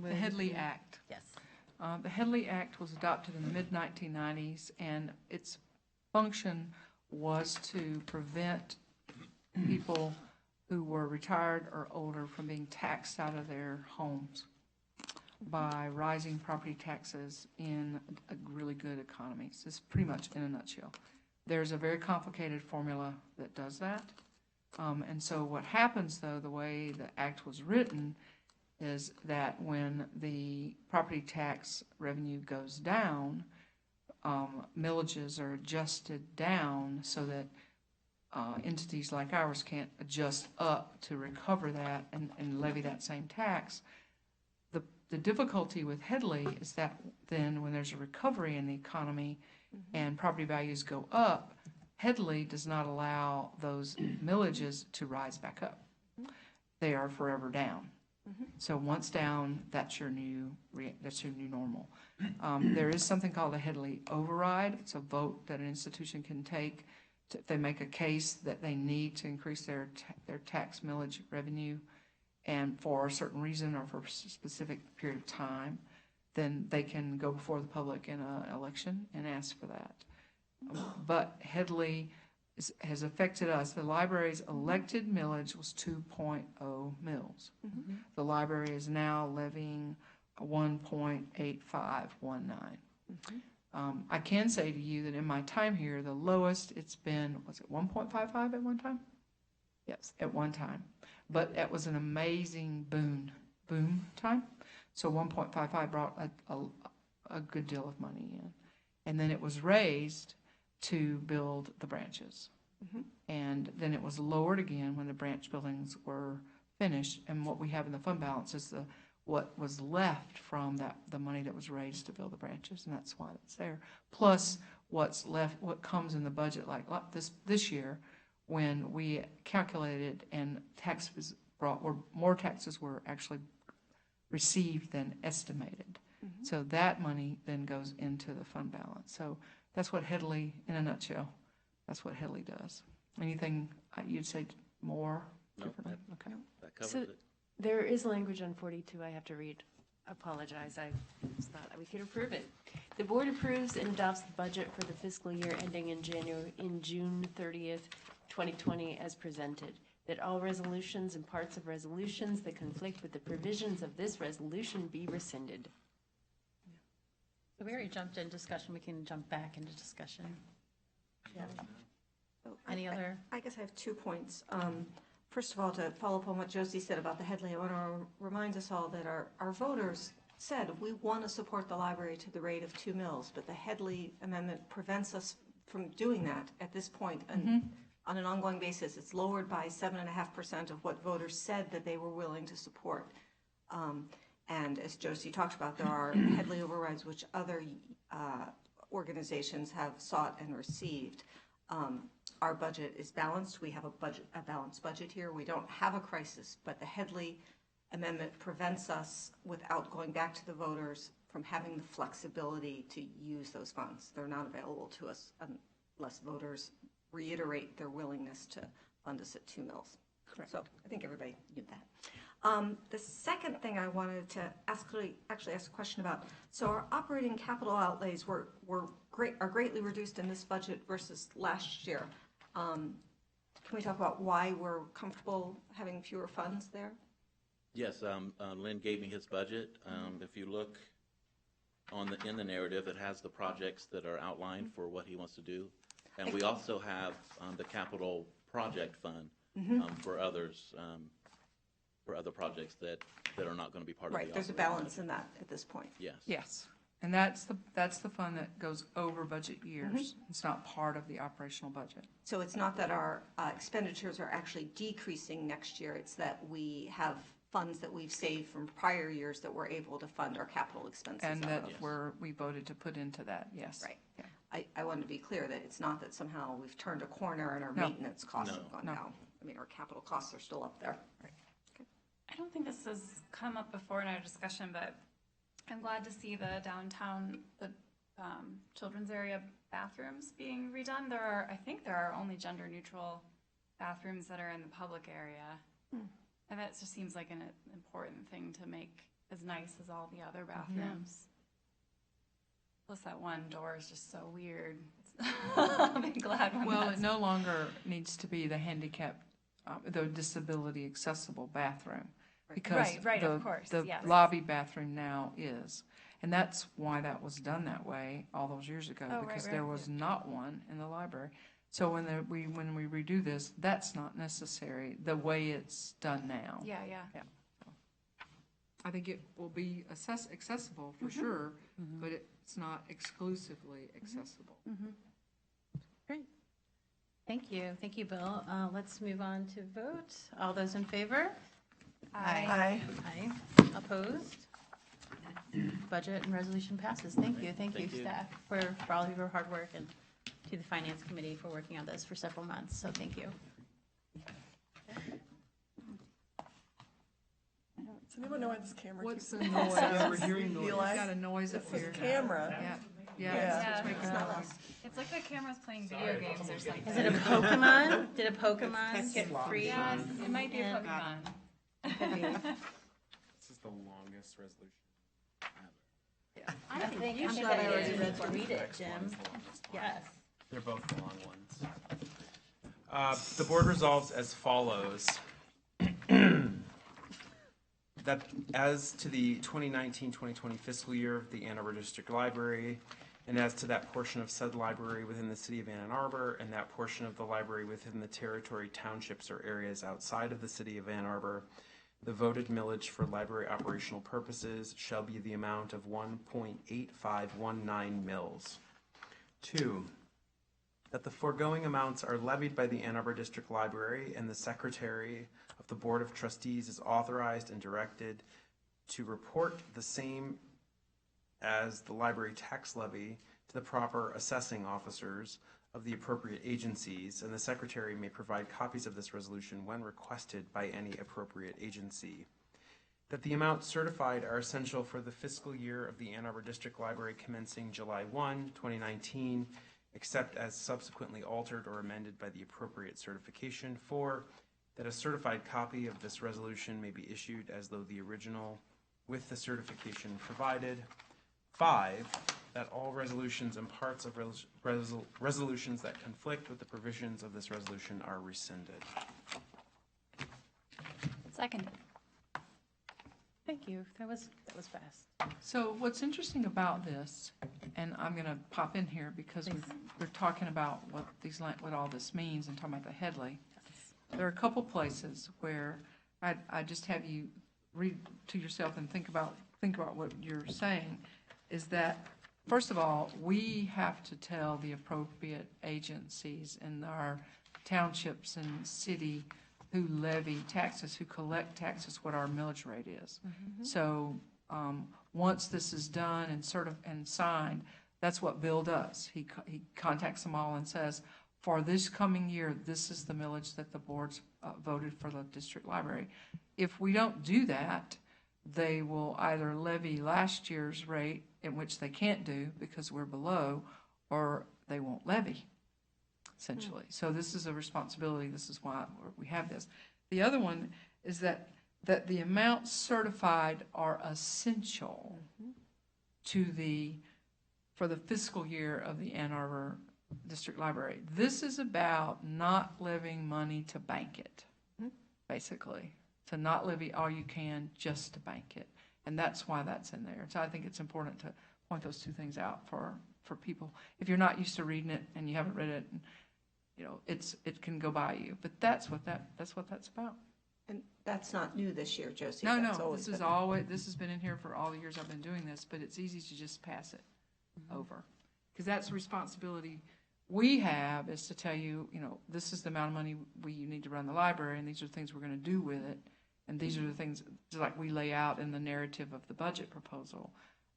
The Headley Act. Yes. The Headley Act was adopted in the mid-1990s, and its function was to prevent people who were retired or older from being taxed out of their homes by rising property taxes in a really good economy. So it's pretty much in a nutshell. There's a very complicated formula that does that. And so what happens, though, the way the act was written, is that when the property tax revenue goes down, millages are adjusted down so that entities like ours can't adjust up to recover that and levy that same tax. The difficulty with Headley is that then when there's a recovery in the economy, and property values go up, Headley does not allow those millages to rise back up. They are forever down. So once down, that's your new normal. There is something called a Headley override. It's a vote that an institution can take if they make a case that they need to increase their tax millage revenue, and for a certain reason or for a specific period of time, then they can go before the public in an election and ask for that. But Headley has affected us. The library's elected millage was 2.0 mils. The library is now levying 1.8519. I can say to you that in my time here, the lowest it's been, was it 1.55 at one time? Yes, at one time. But that was an amazing boom time. So 1.55 brought a good deal of money in. And then it was raised to build the branches. And then it was lowered again when the branch buildings were finished. And what we have in the fund balance is what was left from the money that was raised to build the branches, and that's why it's there. Plus what's left, what comes in the budget, like this year, when we calculated and more taxes were actually received than estimated. So that money then goes into the fund balance. So that's what Headley, in a nutshell, that's what Headley does. Anything you'd say more? No, differently? Okay. That covers So- it. There is language on 42 I have to read. Apologize, I thought we could approve it. The board approves and adopts the budget for the fiscal year ending in June 30th, 2020 as presented. That all resolutions and parts of resolutions that conflict with the provisions of this resolution be rescinded. So we already jumped in discussion, we can jump back into discussion. Any other? I guess I have 2 points. First of all, to follow up on what Josie said about the Headley, I want to remind us all that our voters said we want to support the library to the rate of 2 mils, but the Headley amendment prevents us from doing that at this point. And on an ongoing basis, it's lowered by 7.5% of what voters said that they were willing to support. And as Josie talked about, there are Headley overrides which other organizations have sought and received. Our budget is balanced. We have a balanced budget here. We don't have a crisis, but the Headley amendment prevents us, without going back to the voters, from having the flexibility to use those funds. They're not available to us unless voters reiterate their willingness to fund us at 2 mils. Correct. So I think everybody knew that. The second thing I wanted to actually ask a question about, so our operating capital outlays are greatly reduced in this budget versus last year. Can we talk about why we're comfortable having fewer funds there? Yes, Lynn gave me his budget. If you look in the narrative, it has the projects that are outlined for what he wants to do. And we also have the capital project fund for others, for other projects that are not going to be part of the Right, there's a operating balance budget. in that at this point. Yes. Yes, and that's the fund that goes over budget years. It's not part of the operational budget. So it's not that our expenditures are actually decreasing next year, it's that we have funds that we've saved from prior years that we're able to fund our capital expenses And out that of. we voted to put into that, yes. Right. Yeah. I wanted to be clear that it's not that somehow we've turned a corner and our No. maintenance costs No. have gone No. down. I mean, our capital costs are still up there. I don't think this has come up before in our discussion, but I'm glad to see the downtown, the children's area bathrooms being redone. I think there are only gender-neutral bathrooms that are in the public area. And that just seems like an important thing to make as nice as all the other bathrooms. Plus that one door is just so weird. I'm glad when Well, that's... it no longer needs to be the handicap, the disability accessible bathroom. Because Right, of course, the yes. lobby bathroom now is. And that's why that was done that way all those years ago, Oh, right, because right, there was not one in the library. So when we redo this, that's not necessary, the way it's done now. Yeah. I think it will be accessible for sure, but it's not exclusively accessible. Great. Thank you, Bill. Let's move on to vote. All those in favor? Aye. Aye. Opposed? Budget and resolution passes. Thank you. Thank you, Thank you. staff, for all of your hard work, and to the finance committee for working on this for several months. So thank you. Does anyone know why this camera What's keeps the making noise? sounds? We're hearing You noise. feel like Got a noise up it's the here. camera. Yeah, Yeah. yeah, it's making It's not noise. us. It's like the camera's playing video games or something. Is it a Pokemon? Did a Pokemon get free? Yes, it might be a Yeah. Pokemon. This is the longest resolution. I think I'm glad I already read through read it, Jim. Yes. They're both the long ones. The board resolves as follows. That as to the 2019-2020 fiscal year of the Ann Arbor District Library, and as to that portion of said library within the city of Ann Arbor, and that portion of the library within the territory, townships, or areas outside of the city of Ann Arbor, the voted millage for library operational purposes shall be the amount of 1.8519 mils. 2, that the foregoing amounts are levied by the Ann Arbor District Library, and the Secretary of the Board of Trustees is authorized and directed to report the same as the library tax levy to the proper assessing officers of the appropriate agencies, and the Secretary may provide copies of this resolution when requested by any appropriate agency. That the amounts certified are essential for the fiscal year of the Ann Arbor District Library commencing July 1, 2019, except as subsequently altered or amended by the appropriate certification. 4, that a certified copy of this resolution may be issued as though the original with the certification provided. 5, that all resolutions and parts of resolutions that conflict with the provisions of this resolution are rescinded. Second. Thank you. That was fast. So what's interesting about this, and I'm going to pop in here because we're talking about what all this means and talking about the Headley. There are a couple places where I just have you read to yourself and think about what you're saying, is that, first of all, we have to tell the appropriate agencies in our townships and city who levy taxes, who collect taxes, what our millage rate is. So once this is done and signed, that's what Bill does. He contacts them all and says, for this coming year, this is the millage that the board's voted for the district library. If we don't do that, they will either levy last year's rate, in which they can't do because we're below, or they won't levy, essentially. So this is a responsibility. This is why we have this. The other one is that the amounts certified are essential for the fiscal year of the Ann Arbor District Library. This is about not levying money to bank it, basically. To not levy all you can, just to bank it. And that's why that's in there. So I think it's important to point those two things out for people. If you're not used to reading it and you haven't read it, it can go by you. But that's what that's about. And that's not new this year, Josie. No, That's no, always this has been in here for all the years I've been doing this, but it's easy to just pass it over. Because that's the responsibility we have, is to tell you, this is the amount of money we need to run the library, and these are the things we're going to do with it. And these are the things like we lay out in the narrative of the budget proposal,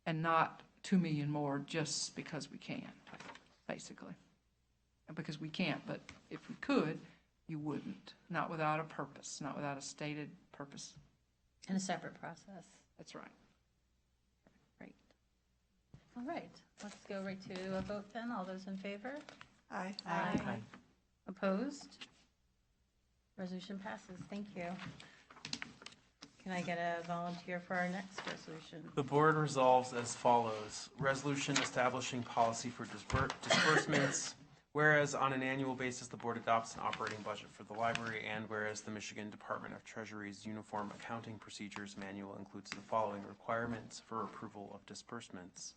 and not 2 million more just because we can, basically. And because we can't, but if we could, you wouldn't. Not without a purpose, not without a stated purpose. And a separate process. That's right. Great. All right, let's go right to a vote then. All those in favor? Aye. Aye. Opposed? Resolution passes. Thank you. Can I get a volunteer for our next resolution? The board resolves as follows. Resolution establishing policy for disbursements. Whereas on an annual basis, the board adopts an operating budget for the library, and whereas the Michigan Department of Treasury's Uniform Accounting Procedures Manual includes the following requirements for approval of disbursements.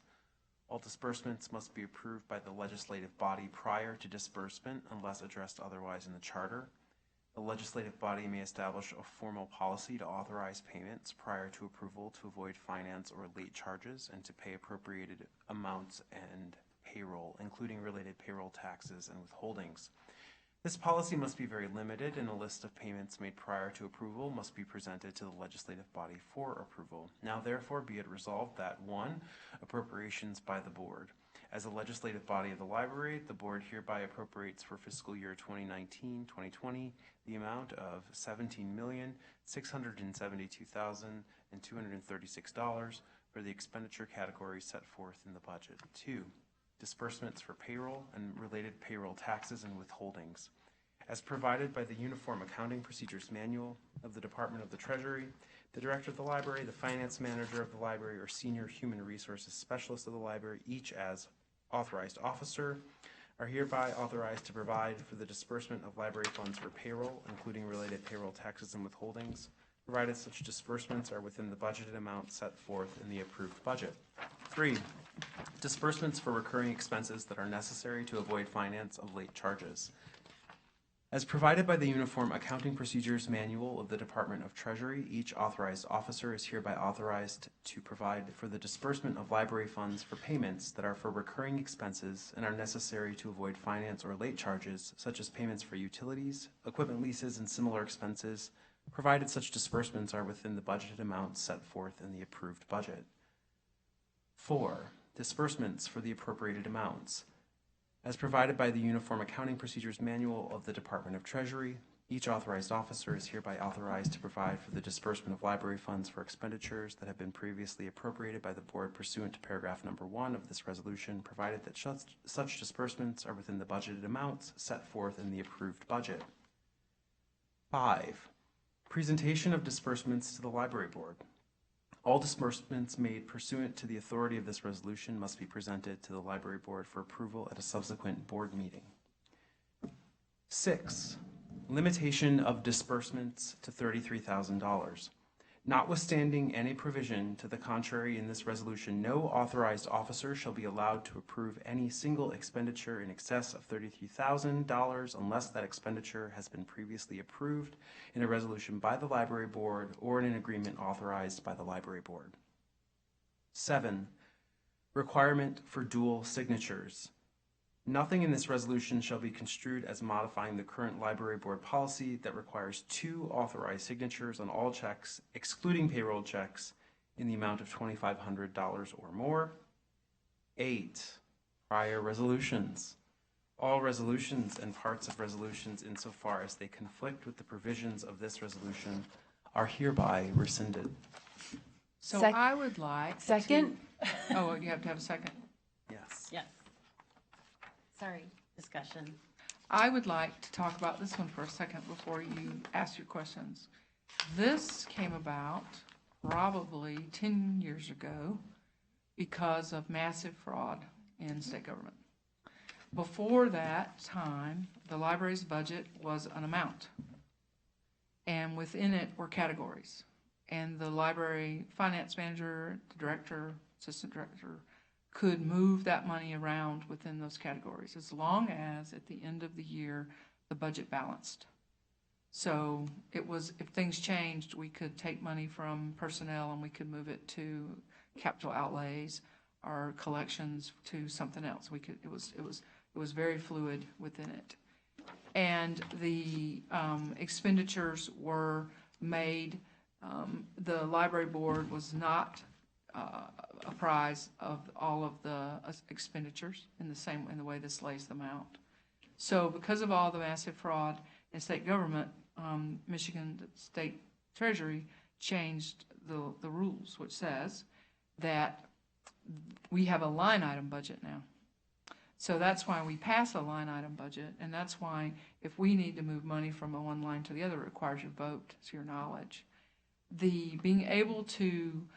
All disbursements must be approved by the legislative body prior to disbursement unless addressed otherwise in the charter. The legislative body may establish a formal policy to authorize payments prior to approval to avoid finance or late charges and to pay appropriated amounts and payroll, including related payroll taxes and withholdings. This policy must be very limited, and a list of payments made prior to approval must be presented to the legislative body for approval. Now therefore be it resolved that 1. Appropriations by the board. As a legislative body of the library, the board hereby appropriates for fiscal year 2019-2020 the amount of $17,672,236 for the expenditure categories set forth in the budget. 2. Disbursements for payroll and related payroll taxes and withholdings. As provided by the Uniform Accounting Procedures Manual of the Department of the Treasury, the Director of the Library, the Finance Manager of the Library, or Senior Human Resources Specialist of the Library, each as authorized officer, are hereby authorized to provide for the disbursement of library funds for payroll, including related payroll taxes and withholdings, provided such disbursements are within the budgeted amount set forth in the approved budget. 3. Disbursements for recurring expenses that are necessary to avoid finance of late charges. As provided by the Uniform Accounting Procedures Manual of the Department of Treasury, each authorized officer is hereby authorized to provide for the disbursement of library funds for payments that are for recurring expenses and are necessary to avoid finance or late charges, such as payments for utilities, equipment leases, and similar expenses, provided such disbursements are within the budgeted amounts set forth in the approved budget. 4. Disbursements for the appropriated amounts. As provided by the Uniform Accounting Procedures Manual of the Department of Treasury, each authorized officer is hereby authorized to provide for the disbursement of library funds for expenditures that have been previously appropriated by the board pursuant to paragraph number 1 of this resolution, provided that such disbursements are within the budgeted amounts set forth in the approved budget. 5. Presentation of disbursements to the library board. All disbursements made pursuant to the authority of this resolution must be presented to the library board for approval at a subsequent board meeting. 6. Limitation of disbursements to $33,000. Notwithstanding any provision to the contrary in this resolution, no authorized officer shall be allowed to approve any single expenditure in excess of $33,000 unless that expenditure has been previously approved in a resolution by the library board or in an agreement authorized by the library board. 7. Requirement for dual signatures. Nothing in this resolution shall be construed as modifying the current library board policy that requires 2 authorized signatures on all checks, excluding payroll checks, in the amount of $2,500 or more. 8. Prior resolutions. All resolutions and parts of resolutions insofar as they conflict with the provisions of this resolution are hereby rescinded. So Sec- I would like. Second? Oh, you have to have a second. Yes. Yes. Sorry, discussion. I would like to talk about this one for a second before you ask your questions. This came about probably 10 years ago because of massive fraud in state government. Before that time, the library's budget was an amount, and within it were categories. And the library finance manager, the director, assistant director, could move that money around within those categories as long as at the end of the year the budget balanced. So it was, if things changed, we could take money from personnel and we could move it to capital outlays or collections to something else. We could, it was very fluid within it. And the expenditures were made, the library board was not apprised of all of the expenditures in the way this lays them out. So because of all the massive fraud in state government, Michigan State Treasury changed the rules, which says that we have a line item budget now. So that's why we pass a line item budget, and that's why if we need to move money from one line to the other, it requires your vote, to your knowledge. The being able to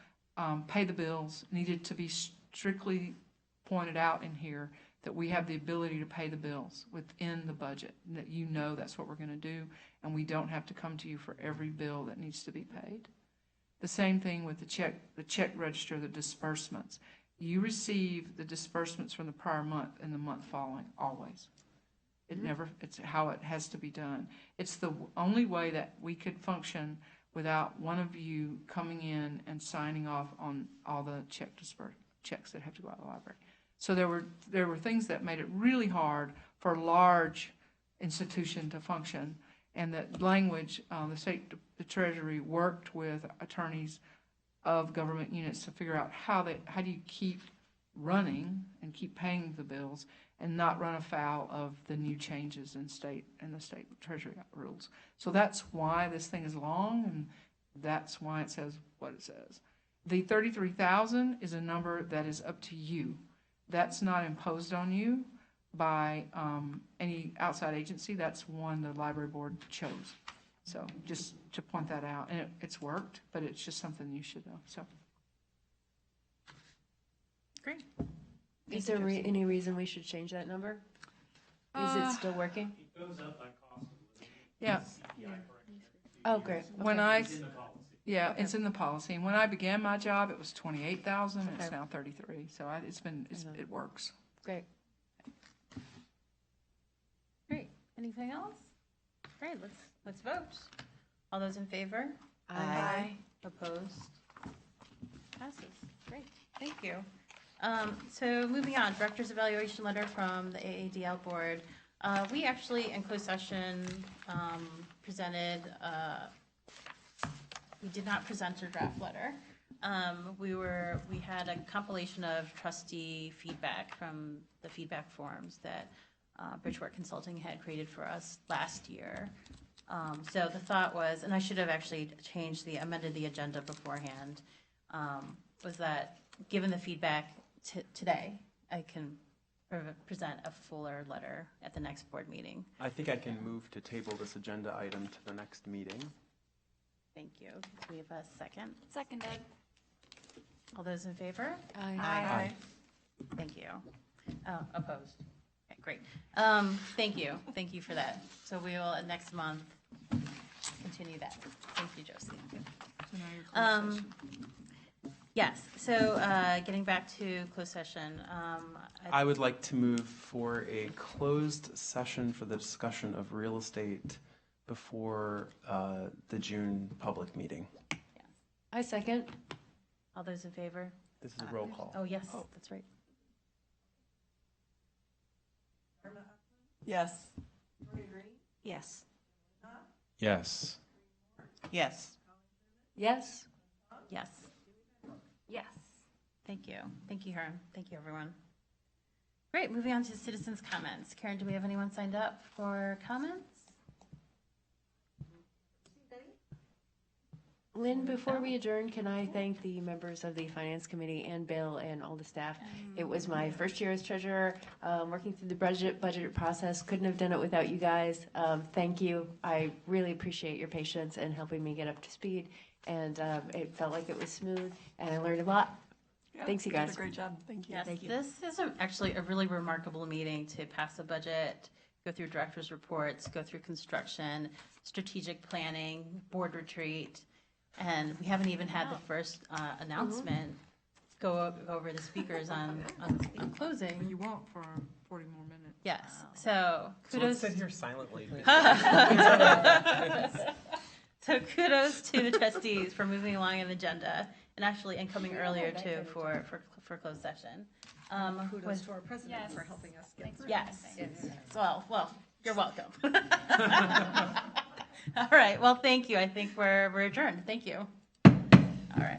pay the bills needed to be strictly pointed out in here, that we have the ability to pay the bills within the budget, and that you know that's what we're going to do, and we don't have to come to you for every bill that needs to be paid. The same thing with the check register, the disbursements. You receive the disbursements from the prior month and the month following, always. It never, it's how it has to be done. It's the only way that we could function without one of you coming in and signing off on all the checks that have to go out of the library. So there were things that made it really hard for large institution to function. And that language, the Treasury worked with attorneys of government units to figure out how do you keep running and keep paying the bills and not run afoul of the new changes in the state Treasury rules. So that's why this thing is long, and that's why it says what it says. The 33,000 is a number that is up to you. That's not imposed on you by any outside agency. That's one the library board chose. So just to point that out, and it's worked, but it's just something you should know. So Great. Is there any reason we should change that number? Is it still working? It goes up by cost of living. yeah, Oh, great. when Okay. It's in the policy. yeah, it's in the policy. And when I began my job, it was 28,000. It's Okay. now 33. So it works. Great. Great. Anything else? Great, let's vote. All those in favor? Aye. Opposed? Passes. Great, thank you. So moving on, Director's Evaluation Letter from the AADL Board. We actually, in closed session, presented, we did not present a draft letter. We had a compilation of trustee feedback from the feedback forms that Bridgeport Consulting had created for us last year. So the thought was, and I should have actually amended the agenda beforehand, was that given the feedback today, I can present a fuller letter at the next board meeting. I think I can move to table this agenda item to the next meeting. Thank you. Do we have a second? Seconded. All those in favor? Aye. Thank you. Oh, opposed? Okay, great. Thank you. Thank you for that. So we will, next month, continue that. Thank you, Josie. So now you're closed session. Yes, so getting back to closed session. I would like to move for a closed session for the discussion of real estate before the June public meeting. I second. All those in favor? This is a roll call. Oh, yes, that's right. Yes. Yes. Yes. Yes. Yes. Yes. Yes. Thank you. Thank you, Hearn. Thank you, everyone. Great, moving on to citizens' comments. Karen, do we have anyone signed up for comments? Lynn, before we adjourn, can I thank the members of the Finance Committee and Bill and all the staff? It was my first year as treasurer, working through the budget process. Couldn't have done it without you guys. Thank you. I really appreciate your patience and helping me get up to speed. And it felt like it was smooth, and I learned a lot. Thanks, you guys. Did a great job. Thank you. Yes, this is actually a really remarkable meeting to pass a budget, go through director's reports, go through construction, strategic planning, board retreat, and we haven't even had the first announcement go over the speakers on closing. You won't for 40 more minutes. Yes, so So kudos. let's sit here silently. So kudos to the trustees for moving along an agenda and coming earlier too for closed session. Kudos to our president for helping us get through. Yes. Well, you're welcome. All right. Well, thank you. I think we're adjourned. Thank you. All right.